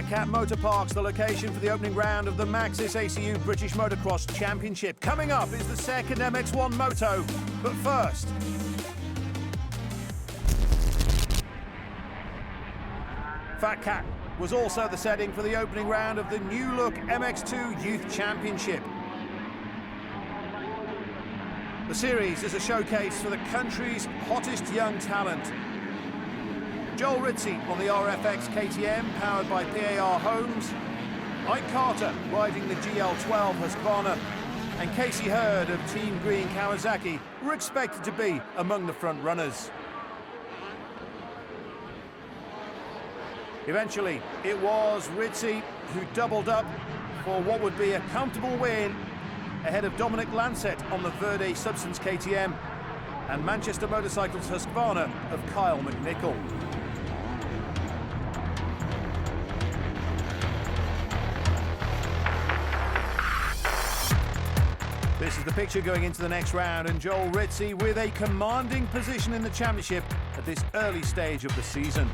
FatCat MotoParc's the location for the opening round of the Maxxis ACU British Motocross Championship. Coming up is the second MX1 Moto, but first... FatCat was also the setting for the opening round of the new-look MX2 Youth Championship. The series is a showcase for the country's hottest young talent. Joel Ritzy on the RFX KTM, powered by PAR Homes. Ike Carter riding the GL12 Husqvarna. And Casey Hurd of Team Green Kawasaki were expected to be among the front runners. Eventually, it was Ritzy who doubled up for what would be a comfortable win ahead of Dominic Lancet on the Verde Substance KTM and Manchester Motorcycles Husqvarna of Kyle McNichol. This is the picture going into the next round, and Joel Ritzy with a commanding position in the championship at this early stage of the season.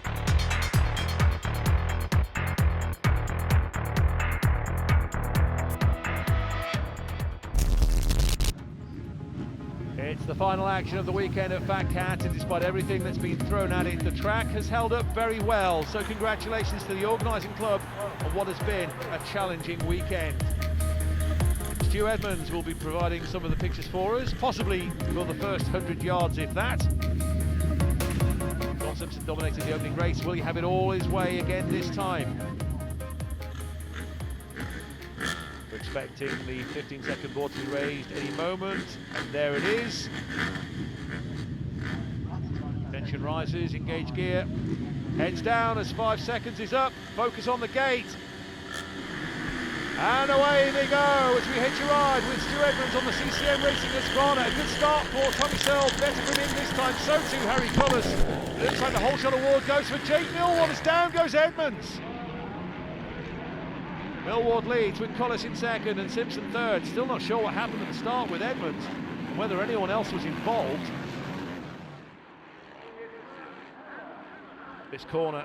It's the final action of the weekend at FatCat, and despite everything that's been thrown at it, the track has held up very well. So congratulations to the organising club on what has been a challenging weekend. Stu Edmonds will be providing some of the pictures for us, possibly for the first 100 yards, if that. John Simpson dominated the opening race. Will he have it all his way again this time? We're expecting the 15-second board to be raised any moment, and there it is. Tension rises, engage gear, heads down as 5 seconds is up, focus on the gate. And away they go as we hitch a ride with Stu Edmonds on the CCM Racing Husqvarna. A good start for Tommy Searle, better from him this time, so too Harry Cullis. It looks like the whole shot award goes for Jake Millward as down goes Edmonds. Millward leads with Cullis in second and Simpson third. Still not sure what happened at the start with Edmonds and whether anyone else was involved. This corner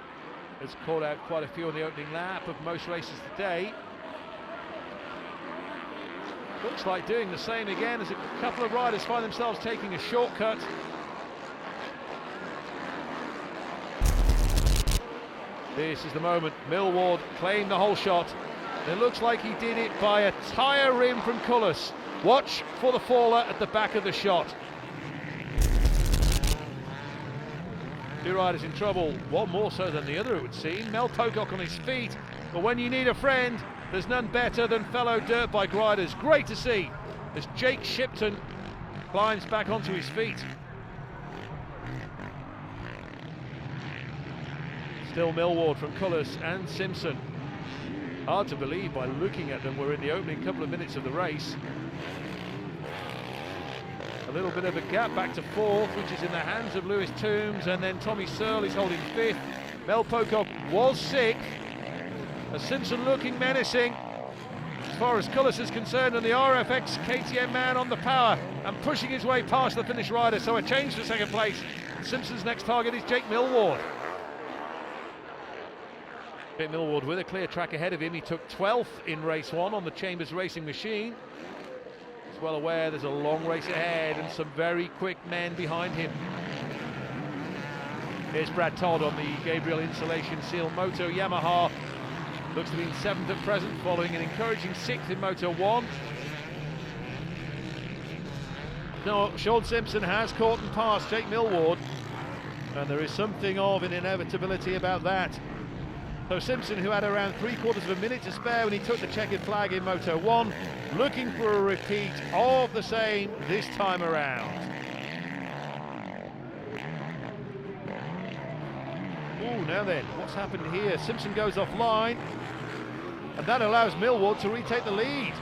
has caught out quite a few on the opening lap of most races today. Looks like doing the same again as a couple of riders find themselves taking a shortcut. This is the moment. Millward claimed the whole shot. It looks like he did it by a tyre rim from Cullis. Watch for the faller at the back of the shot. Two riders in trouble, one more so than the other it would seem. Mel Pocock on his feet, but when you need a friend, there's none better than fellow dirt bike riders. Great to see as Jake Shipton climbs back onto his feet. Still Millward from Cullis and Simpson. Hard to believe by looking at them we're in the opening couple of minutes of the race. A little bit of a gap back to fourth, which is in the hands of Lewis Toombs, and then Tommy Searle is holding fifth. Mel Pocock was sixth. As Simpson looking menacing as far as Cullis is concerned, and the RFX KTM man on the power and pushing his way past the Finnish rider, so a change to second place. Simpson's next target is Jake Millward. Jake Millward with a clear track ahead of him. He took 12th in race one on the Chambers Racing machine. He's well aware there's a long race ahead and some very quick men behind him. Here's Brad Todd on the Gabriel Insulation Seal Moto Yamaha. Looks to be in 7th at present, following an encouraging 6th in Moto 1. No, Sean Simpson has caught and passed Jake Millward, and there is something of an inevitability about that. So Simpson, who had around 3/4 of a minute to spare when he took the checkered flag in Moto 1, looking for a repeat of the same this time around. Oh, now then, what's happened here? Simpson goes offline, and that allows Millward to retake the lead.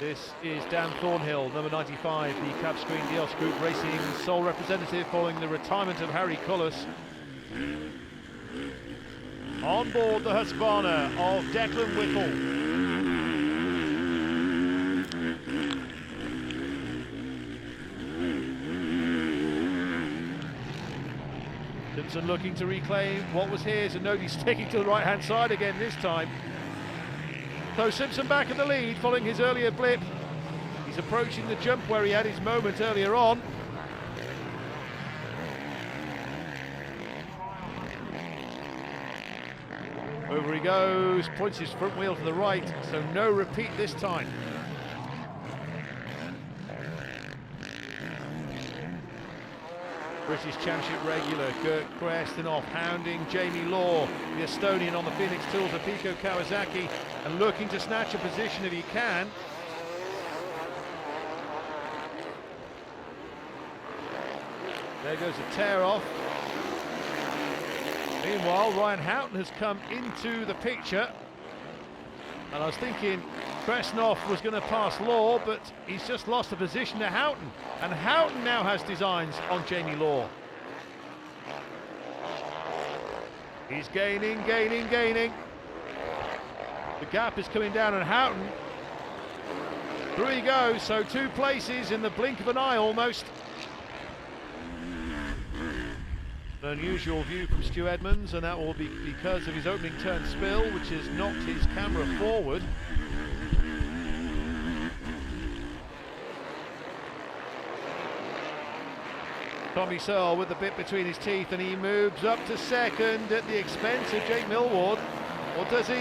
This is Dan Thornhill, number 95, the Cab Screen Dios Group Racing sole representative following the retirement of Harry Cullis. On board the Husqvarna of Declan Whittle. Simpson looking to reclaim what was his, and nobody's sticking to the right-hand side again this time. So Simpson back in the lead following his earlier blip. He's approaching the jump where he had his moment earlier on. Over he goes, points his front wheel to the right, so no repeat this time. British Championship regular Kurt Krasnov hounding Jamie Law, the Estonian on the Phoenix Tools of Pico Kawasaki, and looking to snatch a position if he can. There goes a tear off. Meanwhile, Ryan Houghton has come into the picture, and I was thinking Krasnov was going to pass Law, but he's just lost a position to Houghton, and Houghton now has designs on Jamie Law. He's gaining. The gap is coming down on Houghton. Through he goes, so 2 places in the blink of an eye almost. An unusual view from Stu Edmonds, and that will be because of his opening turn spill, which has knocked his camera forward. Tommy Searle with the bit between his teeth, and he moves up to second at the expense of Jake Millward. Or does he?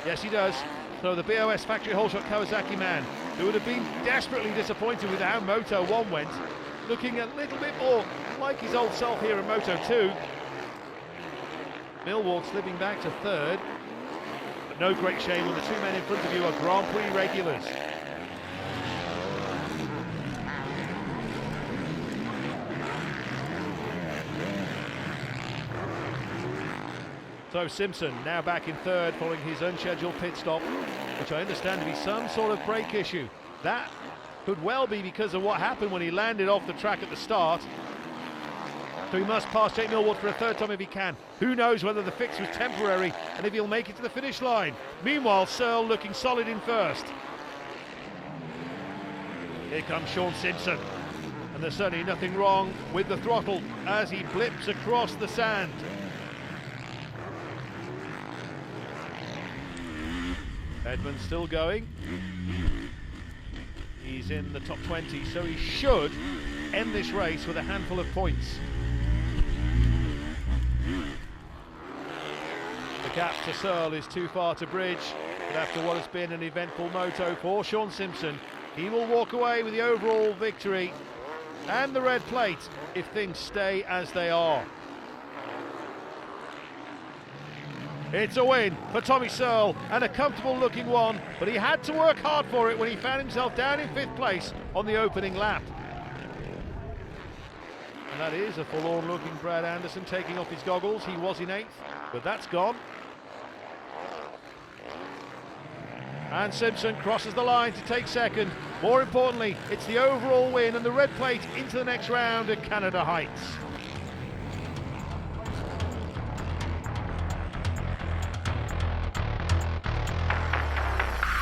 Yes, he does. So the BOS factory whole shot Kawasaki man, who would have been desperately disappointed with how Moto 1 went, looking a little bit more like his old self here in Moto 2. Millward slipping back to third, but no great shame when the 2 men in front of you are Grand Prix regulars. So Simpson now back in third following his unscheduled pit stop, which I understand to be some sort of brake issue. That could well be because of what happened when he landed off the track at the start. So he must pass Jake Millward for a third time if he can. Who knows whether the fix was temporary and if he'll make it to the finish line. Meanwhile, Searle looking solid in first. Here comes Sean Simpson. And there's certainly nothing wrong with the throttle as he blips across the sand. Edmonds still going. He's in the top 20, so he should end this race with a handful of points. The gap to Searle is too far to bridge, but after what has been an eventful moto for Sean Simpson, he will walk away with the overall victory and the red plate if things stay as they are. It's a win for Tommy Searle, and a comfortable looking one, but he had to work hard for it when he found himself down in 5th place on the opening lap. And that is a forlorn looking Brad Anderson taking off his goggles. He was in 8th, but that's gone. And Simpson crosses the line to take second. More importantly, it's the overall win and the red plate into the next round at Canada Heights.